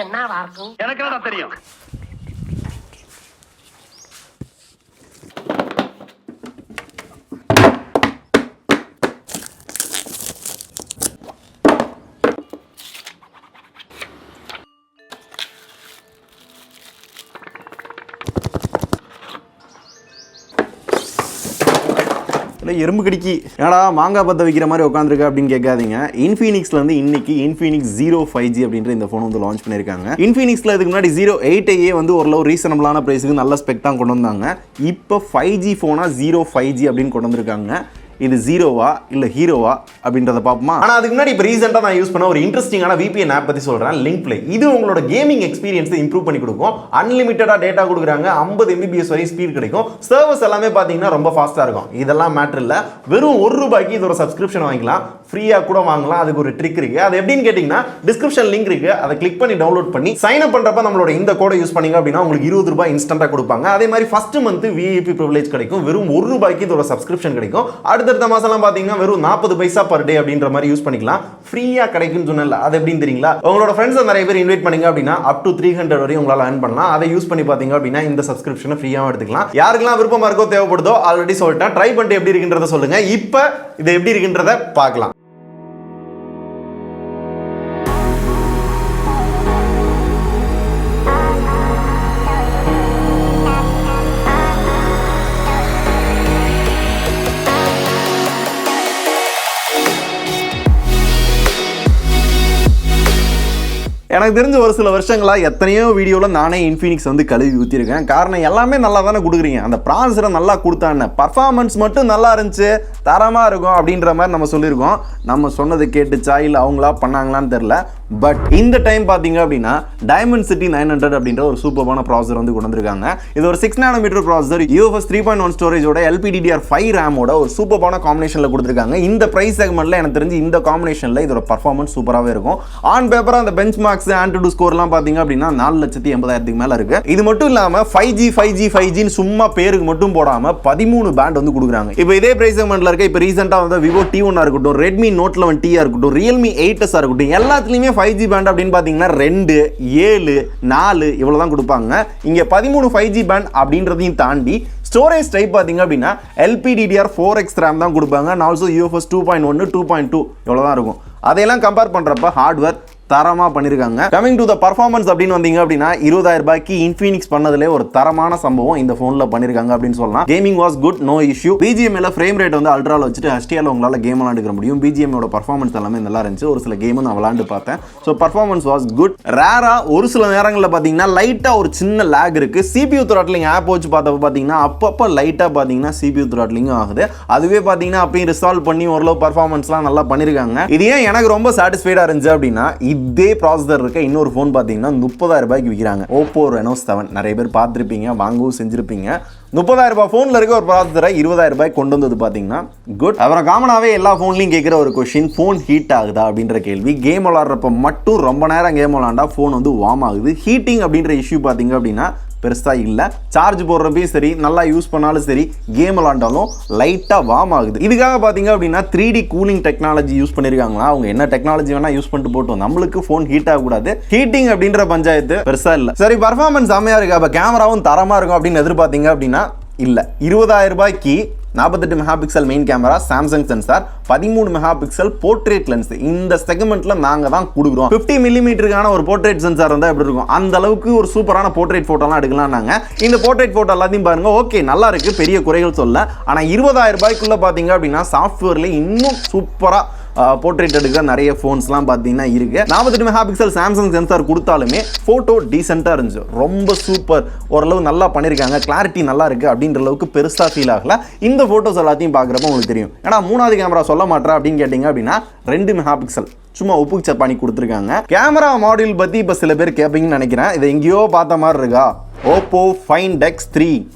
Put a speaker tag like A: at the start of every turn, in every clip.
A: என்னவா இருக்கும்?
B: எனக்கு என்னடா தெரியும்?
C: எறும்பு கடிக்கி ஏடா மாங்காய் பற்ற வைக்கிற மாதிரி உட்காந்துருக்கு அப்படின்னு கேட்காதீங்க. இன்ஃபினிக்ஸ்ல வந்து இன்னைக்கு இன்ஃபினிக்ஸ் ZERO 5G அப்படின்ற இந்த ஃபோன் வந்து லான்ச் பண்ணியிருக்காங்க. இன்ஃபினிக்ஸ்ல இதுக்கு முன்னாடி 08 வந்து ஓரளவு ரீசனபிளான பிரைஸுக்கு நல்ல ஸ்பெக் தான் கொண்டு வந்தாங்க. இப்போ 5G ஃபோனா ZERO 5G அப்படின்னு கொண்டு வந்திருக்காங்க. இது ஜீரோவா இல்ல ஹீரோவா அப்படின்றத பார்ப்போமா? ஆனா அதுக்கு முன்னாடி இப்போ ரீசெண்டாக நான் யூஸ் பண்ண ஒரு இன்ட்ரெஸ்டிங்கான VPN ஆப் பத்தி சொல்றேன், லிங்க் ப்ளே. இது உங்களோட கேமிங் எக்ஸ்பீரியன்ஸை இம்ப்ரூவ் பண்ணி கொடுக்கும். அன்லிமிட்டடா டேட்டா கொடுக்குறாங்க, 50 MBps வரை ஸ்பீட் கிடைக்கும். சர்வர்ஸ் எல்லாமே பார்த்தீங்கன்னா ரொம்ப ஃபாஸ்ட்டாக இருக்கும். இதெல்லாம் மேட்டர் இல்லை, வெறும் ₹1 இது ஒரு சப்ஸ்கிரிப்ஷன் வாங்கிக்கலாம், ஃப்ரீயாக கூட வாங்கலாம். அதுக்கு ஒரு ட்ரிக் இருக்கு. அது எப்படின்னு கேட்டிங்கன்னா டிஸ்கிரிப்ஷன் லிங்க் இருக்கு, அதை கிளிக் பண்ணி டவுன்லோட் பண்ணி சைன் அப் பண்ணுறப்ப நம்மளோட இந்த கோடை யூஸ் பண்ணீங்க அப்படின்னா உங்களுக்கு ₹20 இன்ஸ்டன்ட்டாக கொடுப்பாங்க. அதே மாதிரி ஃபர்ஸ்ட் மந்த் VIP ப்ரிவிலேஜ் கிடைக்கும். வெறும் ₹1 இது ஒரு சப்ஸ்கிரிப்ஷன் கிடைக்கும். அடுத்தடுத்த மாசம்லாம் பார்த்தீங்கன்னா வெறும் 40 பைசா பர் டே அப்படின்ற மாதிரி யூஸ் பண்ணிக்கலாம். ஃப்ரீயா கிடைக்கும்னு சொன்னல, அது எப்படின்னு தெரியுங்களா? உங்களோட ஃப்ரெண்ட்ஸ் நிறைய பேர் இன்வைட் பண்ணீங்க அப்படின்னா up to 300 வரை உங்களால earn பண்ணலாம். அதை யூஸ் பண்ணி பாத்தீங்க அப்படின்னா இந்த சப்ஸ்கிரிப்ஷனை ஃப்ரீயாவும் எடுத்துக்கலாம். யாருக்கெல்லாம் விருப்பமா இருக்கோ தேவைப்படுதோ ஆல்ரெடி சொல்லிட்டேன், ட்ரை பண்ணிட்டு எப்படி இருக்குன்றத சொல்லுங்க. இப்போ இது எப்படி இருக்குன்றத பார்க்கலாம். எனக்கு தெரிஞ்ச ஒரு சில வருஷங்களாக எத்தனையோ வீடியோவில் நானே இன்ஃபினிக்ஸ் வந்து கழுவி ஊற்றிருக்கேன். காரணம் எல்லாமே நல்லா தானே கொடுக்குறீங்க, அந்த ப்ராசஸரை நல்லா கொடுத்தானே, பர்ஃபார்மன்ஸ் மட்டும் நல்லா இருந்துச்சு, தரமாக இருக்கும் அப்படின்ற மாதிரி நம்ம சொல்லியிருக்கோம். நம்ம சொன்னது கேட்டுச்சா இல்லை அவங்களா பண்ணாங்களான்னு தெரில. பட் இந்த டைம் பார்த்தீங்க அப்படின்னா Dimensity 900 அப்படின்ற ஒரு சூப்பரான ப்ராசஸர் வந்து கொண்டு வந்திருக்காங்க. இது ஒரு 6 nm ப்ராசஸர், UFS 3.1 ஸ்டோரேஜோட LPDDR5 ரேமோட ஒரு சூப்பரான காம்பினேஷனில் கொடுத்துருக்காங்க. இந்த ப்ரைஸ் செக்மெண்ட்டில் எனக்கு தெரிஞ்சு இந்த காம்பினேஷனில் இதோட பர்ஃபார்மன்ஸ் சூப்பராகவே இருக்கும். ஆன் பேப்பர் அந்த பெஞ்ச் மார்க்ஸ் AnTuTu ஸ்கோர்லாம் பார்த்தீங்க அப்படின்னா 4,80,000 மேலே இருக்கு. இது மட்டும் இல்லாமல் 5G சும்மா பேருக்கு மட்டும் போடாமல் 13 பேண்ட் வந்து கொடுக்குறாங்க. இப்போ இதே பிரைஸ் செக்மெண்ட்ல இருக்க இப்போ ரீசெண்டாக வந்து Vivo T1 இருக்கட்டும், Redmi Note 11T இருக்கட்டும், Realme 8s இருக்கட்டும், எல்லாத்துலேயுமே 5G பேண்ட் அப்படின்னு பார்த்தீங்கன்னா 2, 7, 4 இவ்வளோ தான் கொடுப்பாங்க. இங்கே 13 5G பேண்ட் அப்படின்றதையும் தாண்டி ஸ்டோரேஜ் டைப் பார்த்தீங்க அப்படின்னா LPDDR4X RAM தான் கொடுப்பாங்க. அண்ட் ஆல்சோ UFS 2.1, 2.2 இவ்வளோ தான் இருக்கும். அதையெல்லாம் கம்பேர் பண்ணுறப்ப ஹார்ட்வேர் தரமாக பண்ணியிருக்காங்க. கமிங் டு த பர்ஃபார்மன்ஸ் அப்படின்னு வந்தீங்க அப்படின்னா ₹20,000 இன்ஃபினிக்ஸ் பண்ணதுலேயே ஒரு தரமான சம்பவம் இந்த ஃபோனில் பண்ணியிருக்காங்க அப்படின்னு சொல்லலாம். Gaming was good, no issue. BGMல ஃப்ரேம் ரேட் வந்து அல்ட்ராவில் வச்சுட்டு HDRல உங்களால் கேம் விளாண்டுக்க முடியும். BGMோட பர்ஃபார்மன்ஸ் எல்லாமே நல்லா இருந்துச்சு. ஒரு சில கேமும் நான் விளாண்டு பார்த்தேன். So performance was good. ரேராக ஒரு சில நேரங்களில் பார்த்தீங்கன்னா லைட்டாக ஒரு சின்ன லேக் இருக்குது. CPU த்ராட்லிங் ஆப் வச்சு பார்த்தப்ப பார்த்தீங்கன்னா அப்பப்போ லைட்டாக பார்த்தீங்கன்னா CPU த்ராட்லிங்கும் ஆகுது. அதுவே பார்த்தீங்கன்னா அப்பயும் ரிசால்வ் பண்ணி ஓரளவு பர்ஃபார்மன்ஸ்லாம் நல்லா பண்ணியிருக்காங்க. இது ஏன் எனக்கு ரொம்ப சாட்டிஸ்ஃபைடாக இருந்துச்சு அப்படின்னா இதே ப்ராசஸர் இருக்க இன்னொரு ஃபோன் பார்த்தீங்கன்னா ₹30,000 விற்கிறாங்க. Oppo Reno 7 நிறைய பேர் பார்த்துருப்பீங்க, வாங்கவும் செஞ்சுருப்பீங்க. ₹30,000 ஃபோனில் இருக்க ஒரு ப்ராசஸரை ₹20,000 கொண்டு வந்தது பார்த்தீங்கன்னா குட். அப்புறம் காமனாகவே எல்லா ஃபோன்லையும் கேட்குற ஒரு கொஸ்டின், ஃபோன் ஹீட் ஆகுதா அப்படின்ற கேள்வி. கேம் விளாட்றப்ப மட்டும் ரொம்ப நேரம் கேம் விளாண்டா ஃபோன் வந்து வார்ம் ஆகுது. ஹீட்டிங் அப்படின்ற இஷ்யூ பார்த்தீங்க அப்படின்னா பெருசாக இல்லை. சார்ஜ் போடுறப்பையும் சரி, நல்லா யூஸ் பண்ணாலும் சரி, கேம் விளாண்டாலும் லைட்டாக வார்ம் ஆகுது. இதுக்காக பார்த்தீங்க அப்படின்னா 3D கூலிங் டெக்னாலஜி யூஸ் பண்ணியிருக்காங்களா. அவங்க என்ன டெக்னாலஜி வேணா யூஸ் பண்ணிட்டு போட்டோம், நம்மளுக்கு ஃபோன் ஹீட் ஆகக்கூடாது. ஹீட்டிங் அப்படின்ற பஞ்சாயத்து பெருசாக இல்லை. சரி, பர்ஃபார்மன்ஸ் செம்மையாக இருக்கு, அப்போ கேமராவும் தரமாக இருக்கும் அப்படின்னு எதிர்பார்த்தீங்க அப்படின்னா இல்லை. ₹20,000 48 megapixel main camera, Samsung sensor, 13 megapixel portrait lens. இந்த செக்மெண்ட்ல நாங்க தான் கொடுக்குறோம். 50 மில்லிமீட்டருக்கான ஒரு போர்ட்ரேட் சென்சார் இருந்தால் எப்படி இருக்கும், அந்த அளவுக்கு ஒரு சூப்பரான போர்ட்ரேட் போட்டோலாம் எடுக்கலாம். நாங்க இந்த போர்ட்ரேட் போட்டோ எல்லாத்தையும் பாருங்க, ஓகே நல்லா இருக்கு, பெரிய குறைகள் சொல்ல. ஆனா ₹20,000 பாத்தீங்க அப்படின்னா சாஃப்ட்வேர்ல இன்னும் சூப்பரா போர்ட்ரேட் எடுக்கிற நிறைய ஃபோன்ஸ்லாம் பார்த்தீங்கன்னா இருக்கு. 48 மெகாபிக்சல் சாம்சங் சென்சார் கொடுத்தாலுமே ஃபோட்டோ டீசெண்டாக இருந்துச்சு, ரொம்ப சூப்பர், ஓரளவு நல்லா பண்ணியிருக்காங்க, கிளாரிட்டி நல்லா இருக்கு அப்படின்ற அளவுக்கு பெருசாக ஃபீல் ஆகல. இந்த ஃபோட்டோஸ் எல்லாத்தையும் பார்க்குறப்ப உங்களுக்கு தெரியும். ஏன்னா 3வது கேமரா சொல்ல மாட்டேன் அப்படின்னு கேட்டிங்க அப்படின்னா 2 மெகாபிக்சல் சும்மா உப்பு சப்பானி கொடுத்துருக்காங்க. கேமரா மாடியூல் பற்றி இப்போ சில பேர் கேட்பீங்கன்னு நினைக்கிறேன். இதை எங்கேயோ பார்த்த மாதிரி இருக்கா, Oppo Find X3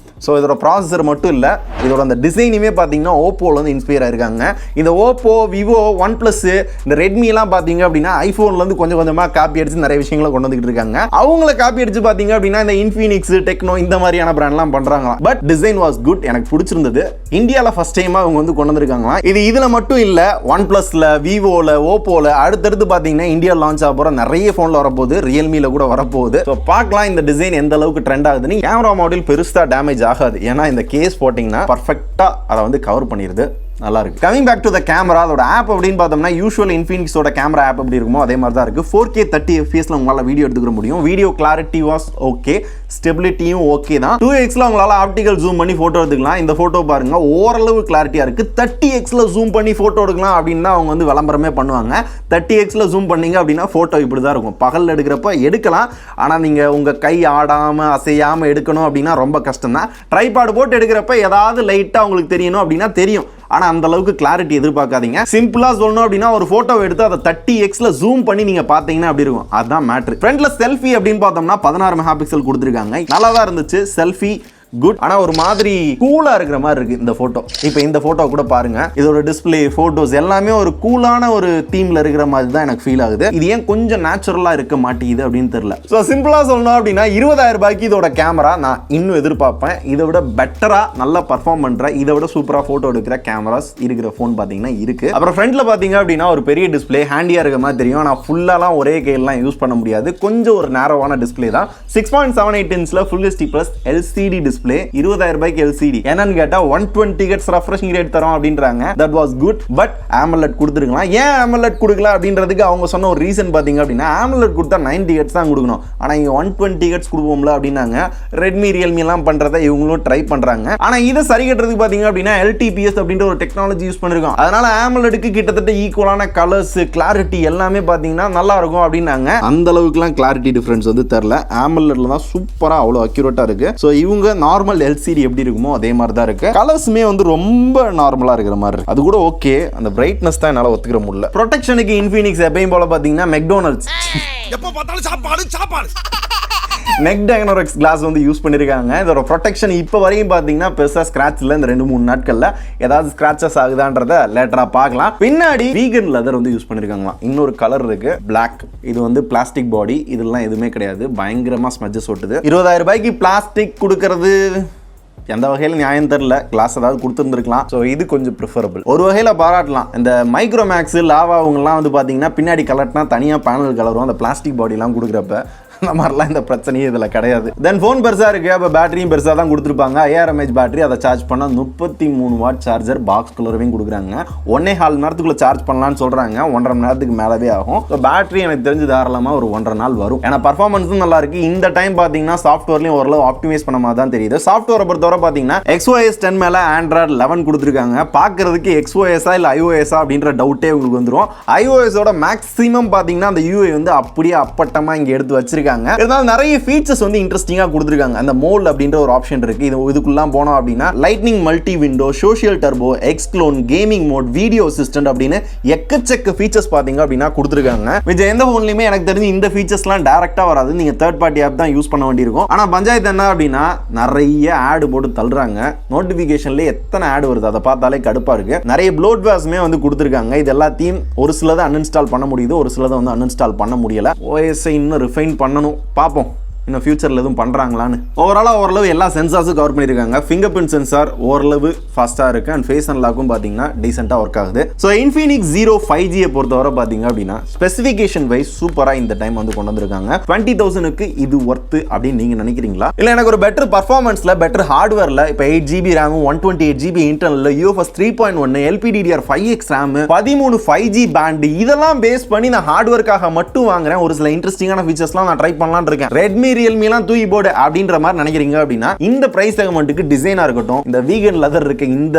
C: ஸோ இதோட ப்ராசஸர் மட்டும் இல்லை, இதோட அந்த டிசைனுமே பார்த்தீங்கன்னா ஓப்போவில் வந்து இன்ஸ்பயர் ஆயிருக்காங்க. இந்த ஓப்போ, விவோ, ஒன் ப்ளஸ், இந்த ரெட்மிலாம் பார்த்தீங்க அப்படின்னா ஐஃபோன்லேருந்து கொஞ்சம் கொஞ்சமாக காப்பி அடிச்சு நிறைய விஷயங்களை கொண்டு வந்துட்டு இருக்காங்க. அவங்கள காப்பி அடிச்சு பார்த்தீங்க அப்படின்னா இந்த இன்ஃபினிக்ஸ், டெக்னோ இந்த மாதிரியான பிராண்ட்லாம் பண்ணுறாங்களா. பட் டிசைன் வாஸ் குட், எனக்கு பிடிச்சிருந்தது. இந்தியாவில் ஃபர்ஸ்ட் டைமாக அவங்க வந்து கொண்டு வந்திருக்காங்களா. இது இதில் மட்டும் இல்லை, ஒன் ப்ளஸில், விவோவில், ஓப்போவில் அடுத்தடுத்து பார்த்தீங்கன்னா இந்தியா லான்ச் ஆக போகிற நிறைய ஃபோனில் வரப்போகுது, ரியல்மியில் கூட வரப்போகுது. ஸோ பார்க்கலாம் இந்த டிசைன் எந்த அளவுக்கு ட்ரெண்ட் ஆகுதுன்னு. கேமரா மாடல் பெருசாக டேமேஜ் ஆகாது, ஏன்னா இந்த கேஸ் போட்டிங்கன்னா பர்ஃபெக்டாக அதை வந்து கவர் பண்ணிடுது. நல்லா இருக்கு. Coming back to the camera, அதோட ஆப் அப்படின்னு பார்த்தோம்னா யூஷுவல் இன்ஃபினிக்ஸோட கேமரா ஆப் எப்படி இருக்குமோ அதே மாதிரி தான் இருக்கு. 4K 30 FPSல உங்களால் வீடியோ எடுத்துக்க முடியும். வீடியோ கிளாரிட்டி வாஸ் ஓகே, ஸ்டெபிலிட்டியும் ஓகே தான். 2xல உங்களால் ஆப்டிகல் ஜூம் பண்ணி போட்டோ எடுத்துக்கலாம். இந்த போட்டோ பாருங்க ஓரளவு கிளாரிட்டியா இருக்கு. 30xல ஜூம் பண்ணி போட்டோ எடுக்கலாம் அப்படின்னு தான் அவங்க வந்து விளம்பரமே பண்ணுவாங்க. 30xல ஜூம் பண்ணீங்க அப்படின்னா போட்டோ இப்படி தான் இருக்கும். பகல் எடுக்கிறப்ப எடுக்கலாம், ஆனால் நீங்க உங்க கை ஆடாம அசையாம எடுக்கணும் அப்படின்னா ரொம்ப கஷ்டம் தான். ட்ரைபாட் போட்டு எடுக்கிறப்ப ஏதாவது லைட்டா உங்களுக்கு தெரியணும் அப்படின்னா தெரியும், ஆனால் அந்த அளவுக்கு கிளாரிட்டி எதிர்பார்க்காதீங்க. சிம்பிளா சொல்லணும் அப்படின்னா ஒரு போட்டோ எடுத்து அதை 30xல ஜூம் பண்ணி நீங்க பாத்தீங்கன்னா அப்படி இருக்கும். அதுதான் மேட்ரு. ஃப்ரண்ட்ல செல்ஃபி அப்படின்னு பார்த்தோம்னா 16 மெகா பிக்சல் கொடுத்துருக்காங்க. நல்லா தான் இருந்துச்சு செல்ஃபி, குட். ஆனா ஒரு மாதிரி கூலா இருக்கிற மாதிரி இருக்கு இந்த போட்டோ. இப்போ இந்த போட்டோ கூட பாருங்க, இதோட டிஸ்பிளே, போட்டோஸ் எல்லாமே ஒரு கூலான ஒரு தீம்ல இருக்கிற மாதிரி தான் எனக்கு ஃபீல் ஆகுது. இது ஏன் கொஞ்சம் நேச்சுரலா இருக்க மாட்டேங்குது அப்படின்னு தெரியல. ஸோ சிம்பிளா சொல்லணும் அப்படின்னா 20,000 ரூபாய்க்கு இதோட கேமரா நான் இன்னும் எதிர்பார்ப்பேன். இதை விட பெட்டரா நல்லா பர்ஃபார்ம் பண்ற, இதை விட சூப்பரா போட்டோ எடுக்கிற கேமராஸ் இருக்கிற போன் பாத்தீங்கன்னா இருக்கு. அப்புறம் ஃப்ரண்ட்ல பாத்தீங்க அப்படின்னா ஒரு பெரிய டிஸ்பிளே, ஹேண்டியா இருக்க மாதிரி தெரியும். ஆனால் ஃபுல்லாலாம் ஒரே கையெல்லாம் யூஸ் பண்ண முடியாது. கொஞ்சம் ஒரு நேரோவான டிஸ்பிளே தான். 6.78 இன்ச்ல full HD plus LCD display. 20,000 ரூபாய்க்கு எல்சிடி என்னன்னு கேட்டா 120 Hz ரெஃப்ரெஷிங் ரேட் தரோம் அப்படின்றாங்க. That was good. But AMOLED கொடுத்துருக்கலாம். ஏன் AMOLED கொடுக்கல அப்படின்றதுக்கு அவங்க சொன்ன ஒரு ரீசன் பாத்தீங்க அப்படின்னா AMOLED கொடுத்தா 90 Hz தான் கொடுக்கணும், ஆனா இங்க 120 Hz கொடுப்போம்ல அப்படின்னாங்க. ரெட்மி, ரியல்மி எல்லாம் பண்றதை இவங்களும் ட்ரை பண்றாங்க. ஆனா இதை சரி கட்டுறதுக்கு பாத்தீங்க அப்படின்னா LTPS அப்படின்ற ஒரு டெக்னாலஜி யூஸ் பண்ணிருக்கோம். அதனால AMOLEDக்கு கிட்டத்தட்ட ஈக்குவலான கலர்ஸ், கிளாரிட்டி எல்லாமே பாத்தீங்கன்னா நல்லா இருக்கும் அப்படின்னாங்க. அந்த அளவுக்குலாம் கிளாரிட்டி டிஃபரன்ஸ் வந்து தெரியல. AMOLEDல தான் சூப்பரா அவ்வளவு அக்யூரேட்டா இருக்கு. ஸோ இவங்க நார்மல் LCD எப்படி இருக்குமோ அதே மாதிரி தான் இருக்கு. கலர்ஸ்மே வந்து ரொம்ப நார்மலா இருக்கிற மாதிரி இருக்கு. அது கூட ஓகே, அந்த பிரைட்னஸ் தான் என்னால ஒத்துக்கிற முடியல. ப்ரொடெக்ஷனுக்கு இன்ஃபினிக்ஸ் எப்பயும் போல பாத்தீங்கன்னா மெக்டொனால்ட்ஸ் எப்போ பார்த்தாலும் சாப்பாடு நெக் டயக்னோரெக்ஸ் கிளாஸ் வந்து யூஸ் பண்ணிருக்காங்க. இதோட ப்ரொடெக்ஷன் இப்போ வரையும் பாத்தீங்கன்னா பெருசா ஸ்கிராட்ச் இல்ல. இந்த 2-3 நாட்கள்ல ஏதாவது ஸ்கிராச்சஸ் ஆகுதான்றத லேட்டரா பார்க்கலாம். பின்னாடி வீகன் லெதர் வந்து யூஸ் பண்ணிருக்காங்க. இன்னொரு கலர் இருக்கு பிளாக். இது வந்து பிளாஸ்டிக் பாடி, இதெல்லாம் எதுவுமே கிடையாது. பயங்கரமா ஸ்மட்ஜஸ் ஒட்டுது. 20,000 ரூபாய்க்கு பிளாஸ்டிக் கொடுக்கறது எந்த வகையில் நியாயம் தெரியல. கிளாஸ் ஏதாவது கொடுத்துருந்துருக்கலாம். ஸோ இது கொஞ்சம் ப்ரிஃபரபிள். ஒரு வகையில் பாராட்டலாம். இந்த மைக்ரோமேக்ஸ், லாவா அவங்கலாம் வந்து பார்த்தீங்கன்னா பின்னாடி கலர்னா தனியாக பேனல் கலரும். அந்த பிளாஸ்டிக் பாடிலாம் கொடுக்குறப்ப அந்த மாதிரிலாம் இந்த பிரச்சனையே இதில் கிடையாது. தென் ஃபோன் பெருசாக இருக்குது, அப்போ பேட்டரியும் பெருசாக தான் கொடுத்துருப்பாங்க. 5000 mAh பேட்டரி. அதை சார்ஜ் பண்ணால் 33 வாட் சார்ஜர் பாக்ஸ் கலரையும் கொடுக்குறாங்க. 1.25 மணி நேரத்துக்குள்ள சார்ஜ் பண்ணலான்னு சொல்கிறாங்க. 1.5 மணி நேரத்துக்கு மேலவே ஆகும். ஸோ பேட்டரி எனக்கு தெரிஞ்சு தாராளமாக ஒரு 1.5 நாள் வரும். ஏன்னா பர்ஃபார்மன்ஸும் நல்லா இருக்கு. இந்த டைம் பார்த்தீங்கன்னா சாஃப்ட்வேர்லையும் ஓரளவு ஆப்டிமைஸ் பண்ண மாதிரி தான் தெரியுது. சாஃப்ட்வேரை பொறுத்தவரை பார்த்தீங்கன்னா XOS 10 மேலே Android 11 கொடுத்துருக்காங்க. பார்க்கறதுக்கு XOS-ஆ இல்லை iOS-ஆ அப்படின்ற டவுட்டே உங்களுக்கு வந்துடும். iOS-ஓட மேக்ஸிமம் பார்த்தீங்கன்னா அந்த UI வந்து அப்படியே அப்பட்டமாக இங்கே எடுத்து வச்சிருக்காங்க. இருந்தாலும் நிறைய ஃபீச்சர்ஸ் வந்து இன்ட்ரெஸ்டிங்கா கொடுத்திருக்காங்க. அந்த மோல்ட் அப்படின்ற ஒரு ஆப்ஷன் இருக்கு. இதுக்குள்ள போனோம் அப்படின்னா lightning multi window, social turbo, XClone, gaming mode, video assistant அப்படின்னு எக்கச்சக்க ஃபீச்சர்ஸ் பாத்தீங்க அப்படின்னா கொடுத்திருக்காங்க. விஜய் எந்த போன்லயுமே எனக்கு தெரிஞ்சு இந்த ஃபீச்சர்ஸ்லாம் டைரக்டா வராது. நீங்க தேர்ட் பார்ட்டி ஆப் தான் யூஸ் பண்ண வேண்டியிருக்கும். ஆனா பஞ்சாயத்து என்ன அப்படின்னா நிறைய ஆட் போட்டு தள்ளுறாங்க. நோட்டிபிகேஷன்ல எத்தனை ஆட் வருது அதை பார்த்தாலே கடுப்பா இருக்கு. நிறைய ப்ளோட்வேர்ஸ்மே வந்து கொடுத்திருக்காங்க. இது எல்லாத்தையும் ஒரு சிலதை அன்இன்ஸ்டால் பண்ண முடியுது, ஒரு சிலதை வந்து அன்இன்ஸ்டால் பண்ண முடியல. OS இன்னும் ரிஃபைன் பண்ணணும். பார்ப்போம் இன்னும் ஃபியூச்சரில் எதுவும் பண்ணுறாங்களான்னு. ஓவராலாக ஓரளவு எல்லா சென்சார்ஸும் கவர் பண்ணியிருக்காங்க. ஃபிங்கர் பிரிண்ட் சென்சார் ஓரளவு ஃபாஸ்ட்டாக இருக்குது. அண்ட் ஃபேஸ் அன்லாக்கும் பார்த்தீங்கன்னா டீசெண்டாக ஒர்க் ஆகுது. ஸோ Infinix ZERO 5G பொறுத்தவரை பார்த்தீங்க அப்படின்னா ஸ்பெசிஃபிகேஷன் வைஸ் சூப்பராக இந்த டைம் வந்து கொண்டு வந்திருக்காங்க. 20,000க்கு இது ஒர்த்து அப்படின்னு நீங்கள் நினைக்கிறீங்களா? இல்லை எனக்கு ஒரு பெட்டர் பர்ஃபார்மன்ஸில், பெட்டர் ஹார்ட்வேரில், இப்போ 8GB RAM, 128GB internal, UFS 3.1, LPDDR5X RAM, 13 5G band, இதெல்லாம் பேஸ் பண்ணி நான் ஹார்ட்வேர்க்காக மட்டும் வாங்குறேன். ஒரு சில இன்ட்ரெஸ்டிங்கான ஃபீச்சர்ஸ்லாம் நான் ட்ரை பண்ணலான்னு இருக்கேன். ரெட்மி, ரியல்மி எல்லாம் தூக்கி போடு அப்படின்ற மாதிரி நினைக்கிறீங்க அப்படின்னா இந்த பிரைஸ் செக்மெண்ட்டுக்கு டிசைனா இருக்கட்டும், இந்த வீகன் லெதர் இருக்க இந்த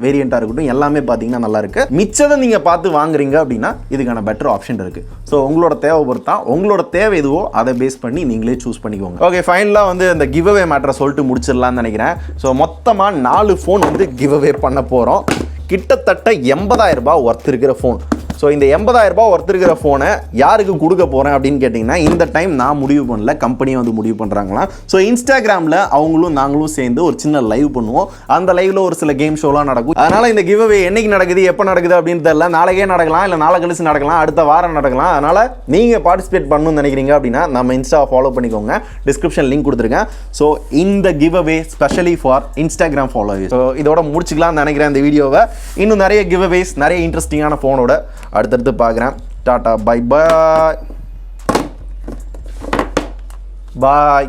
C: வேரியண்டா இருக்கட்டும், எல்லாமே பாத்தீங்கன்னா நல்லா இருக்கு. மிச்சத்தை நீங்க பார்த்து வாங்குறீங்க அப்படின்னா இதுக்கான பெட்டர் ஆப்ஷன் இருக்கு. ஸோ உங்களோட தேவை பொறுத்தா, உங்களோட தேவை எதுவோ அதை பேஸ் பண்ணி நீங்களே சூஸ் பண்ணிக்கோங்க. ஓகே, ஃபைனலாக வந்து இந்த கிவ் அவே மேட்டரை சொல்லிட்டு முடிச்சிடலாம்னு நினைக்கிறேன். ஸோ மொத்தமாக 4 ஃபோன் வந்து கிவ் அவே பண்ண போகிறோம். கிட்டத்தட்ட 80,000 ரூபாய் ஒர்த் இருக்கிற ஃபோன். ஸோ இந்த 80,000 ரூபாய் ஒர்த் இருக்கிற ஃபோனை யாருக்கு கொடுக்க போகிறேன் அப்படின்னு கேட்டிங்கன்னா இந்த டைம் நான் முடிவு பண்ணல, கம்பெனியை வந்து முடிவு பண்ணுறாங்களாம். ஸோ இன்ஸ்டாகிராமில் அவங்களும் நாங்களும் சேர்ந்து ஒரு சின்ன லைவ் பண்ணுவோம். அந்த லைவில் ஒரு சில கேம் ஷோலாம் நடக்கும். அதனால் இந்த கிவ் அவே என்னைக்கு நடக்குது, எப்போ நடக்குது அப்படின்னு தெரியல. நாளைக்கே நடக்கலாம், இல்லை நாளை கழிச்சு நடக்கலாம், அடுத்த வாரம் நடக்கலாம். அதனால் நீங்கள் பார்ட்டிசிபேட் பண்ணணும்னு நினைக்கிறீங்க அப்படின்னா நம்ம இன்ஸ்டாவை ஃபாலோ பண்ணிக்கோங்க. டிஸ்கிரிப்ஷன் லிங்க் கொடுத்துருக்கேன். ஸோ இந்த give away specially for Instagram followers. So இதோட முடிச்சுக்கலாம்னு நினைக்கிறேன் இந்த வீடியோவை. இன்னும் நிறைய கிவ் அவேஸ், நிறைய இன்ட்ரெஸ்டிங்கான ஃபோனோட அடுத்தடுத்து பார்க்குறேன். Tata, bye bye.